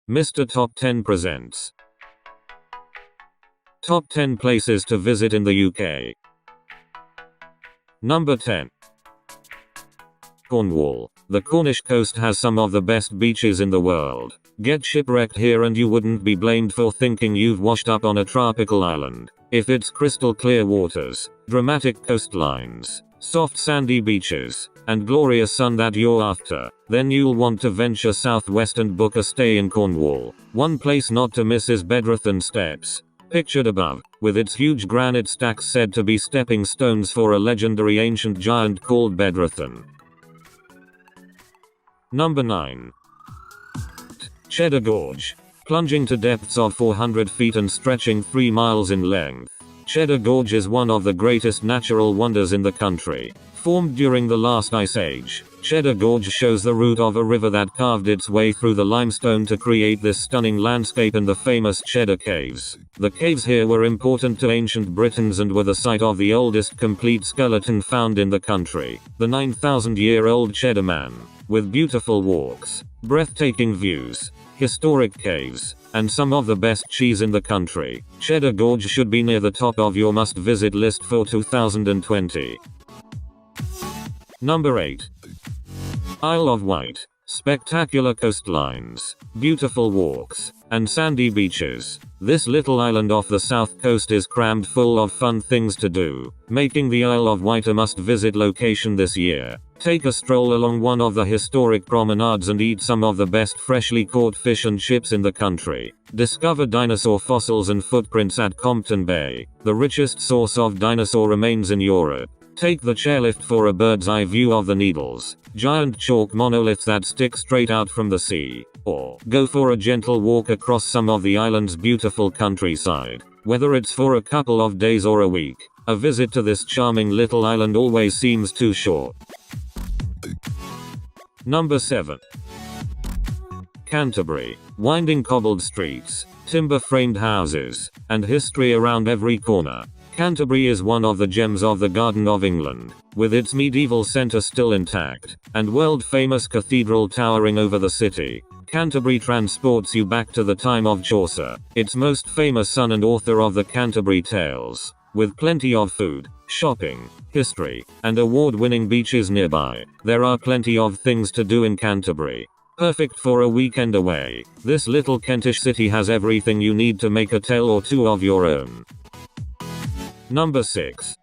Mr. Top 10 presents Top 10 Places to Visit in the UK. Number 10. Cornwall. The Cornish coast has some of the best beaches in the world. Get shipwrecked here and you wouldn't be blamed for thinking you've washed up on a tropical island. If it's crystal clear waters, dramatic coastlines, soft sandy beaches, and glorious sun that you're after, then you'll want to venture southwest and book a stay in Cornwall. One place not to miss is Bedrathan Steps, pictured above, with its huge granite stacks said to be stepping stones for a legendary ancient giant called Bedrathan. Number 9. Cheddar Gorge. Plunging to depths of 400 feet and stretching 3 miles in length, Cheddar Gorge is one of the greatest natural wonders in the country. Formed during the last ice age, Cheddar Gorge shows the route of a river that carved its way through the limestone to create this stunning landscape and the famous Cheddar Caves. The caves here were important to ancient Britons and were the site of the oldest complete skeleton found in the country, the 9,000-year-old Cheddar Man. With beautiful walks, breathtaking views, historic caves, and some of the best cheese in the country, Cheddar Gorge should be near the top of your must-visit list for 2020. Number 8. Isle of Wight. Spectacular coastlines, beautiful walks, and sandy beaches. This little island off the south coast is crammed full of fun things to do, making the Isle of Wight a must-visit location this year. Take a stroll along one of the historic promenades and eat some of the best freshly caught fish and chips in the country. Discover dinosaur fossils and footprints at Compton Bay, the richest source of dinosaur remains in Europe. Take the chairlift for a bird's eye view of the Needles, giant chalk monoliths that stick straight out from the sea. Or go for a gentle walk across some of the island's beautiful countryside. Whether it's for a couple of days or a week, a visit to this charming little island always seems too short. Number 7. Canterbury. Winding cobbled streets, timber-framed houses, and history around every corner. Canterbury is one of the gems of the Garden of England, with its medieval centre still intact, and world-famous cathedral towering over the city. Canterbury transports you back to the time of Chaucer, its most famous son and author of the Canterbury Tales. With plenty of food, shopping, history, and award-winning beaches nearby, there are plenty of things to do in Canterbury. Perfect for a weekend away, this little Kentish city has everything you need to make a tale or two of your own. Number 6.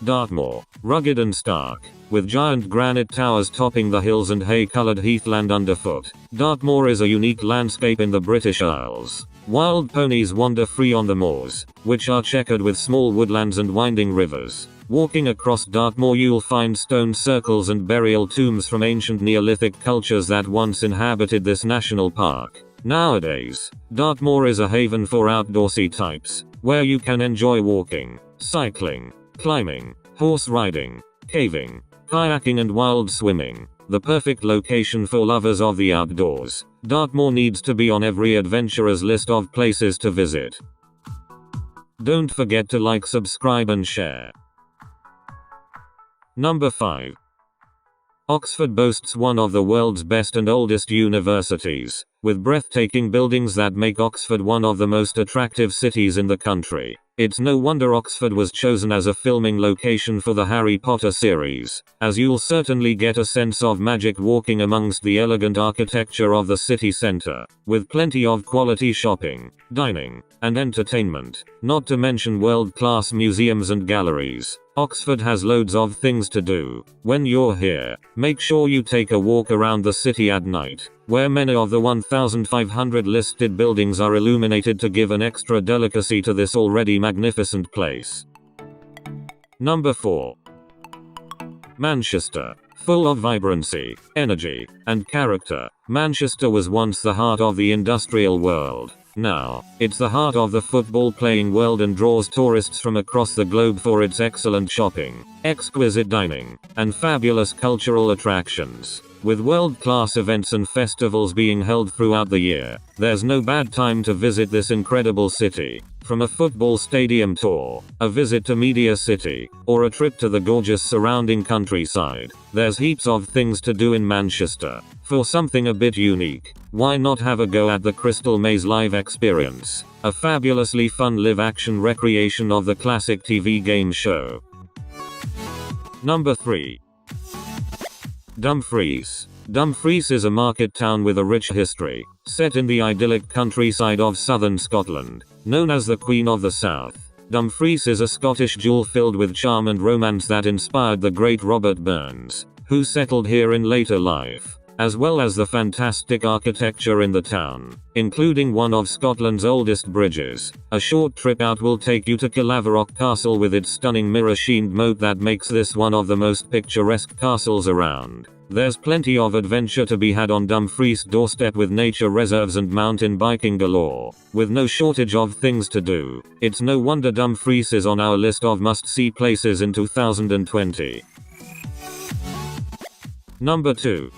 Dartmoor. Rugged and stark, with giant granite towers topping the hills and hay-coloured heathland underfoot, Dartmoor is a unique landscape in the British Isles. Wild ponies wander free on the moors, which are checkered with small woodlands and winding rivers. Walking across Dartmoor you'll find stone circles and burial tombs from ancient Neolithic cultures that once inhabited this national park. Nowadays, Dartmoor is a haven for outdoorsy types, where you can enjoy walking, cycling, climbing, horse riding, caving, kayaking and wild swimming. The perfect location for lovers of the outdoors. Dartmoor needs to be on every adventurer's list of places to visit. Don't forget to like, subscribe and share. Number 5. Oxford boasts one of the world's best and oldest universities, with breathtaking buildings that make Oxford one of the most attractive cities in the country. It's no wonder Oxford was chosen as a filming location for the Harry Potter series, as you'll certainly get a sense of magic walking amongst the elegant architecture of the city centre, with plenty of quality shopping, dining, and entertainment, not to mention world-class museums and galleries. Oxford has loads of things to do. When you're here, make sure you take a walk around the city at night, where many of the 1,500 listed buildings are illuminated to give an extra delicacy to this already magnificent place. Number 4. Manchester. Full of vibrancy, energy, and character, Manchester was once the heart of the industrial world. Now, it's the heart of the football-playing world and draws tourists from across the globe for its excellent shopping, exquisite dining, and fabulous cultural attractions. With world-class events and festivals being held throughout the year, there's no bad time to visit this incredible city. From a football stadium tour, a visit to Media City, or a trip to the gorgeous surrounding countryside, there's heaps of things to do in Manchester. For something a bit unique, why not have a go at the Crystal Maze live experience, a fabulously fun live-action recreation of the classic TV game show. Number 3. Dumfries. Dumfries is a market town with a rich history, set in the idyllic countryside of southern Scotland. Known as the Queen of the South, Dumfries is a Scottish jewel filled with charm and romance that inspired the great Robert Burns, who settled here in later life, as well as the fantastic architecture in the town, including one of Scotland's oldest bridges. A short trip out will take you to Killaverock Castle with its stunning mirror-sheened moat that makes this one of the most picturesque castles around. There's plenty of adventure to be had on Dumfries' doorstep with nature reserves and mountain biking galore. With no shortage of things to do, it's no wonder Dumfries is on our list of must-see places in 2020. Number 2.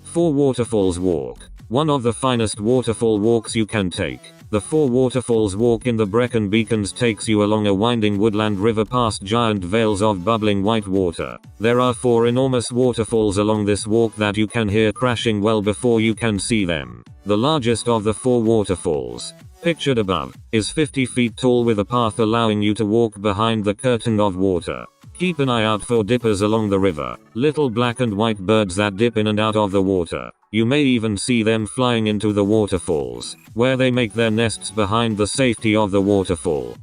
Four Waterfalls Walk. One of the finest waterfall walks you can take. The Four Waterfalls Walk in the Brecon Beacons takes you along a winding woodland river past giant vales of bubbling white water. There are 4 enormous waterfalls along this walk that you can hear crashing well before you can see them. The largest of the 4 waterfalls, pictured above, is 50 feet tall with a path allowing you to walk behind the curtain of water. Keep an eye out for dippers along the river, little black and white birds that dip in and out of the water. You may even see them flying into the waterfalls, where they make their nests behind the safety of the waterfall.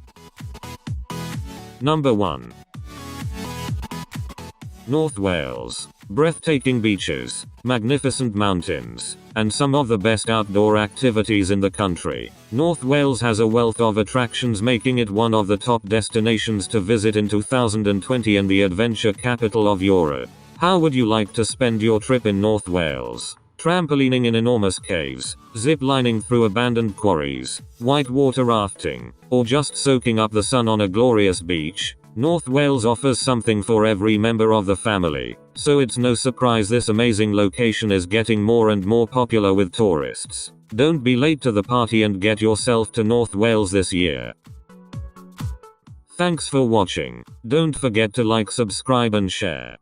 Number 1. North Wales. Breathtaking beaches, magnificent mountains, and some of the best outdoor activities in the country. North Wales has a wealth of attractions, making it one of the top destinations to visit in 2020 and the adventure capital of Europe. How would you like to spend your trip in North Wales? Trampolining in enormous caves, zip-lining through abandoned quarries, whitewater rafting, or just soaking up the sun on a glorious beach? North Wales offers something for every member of the family, so it's no surprise this amazing location is getting more and more popular with tourists. Don't be late to the party and get yourself to North Wales this year. Thanks for watching. Don't forget to like, subscribe and share.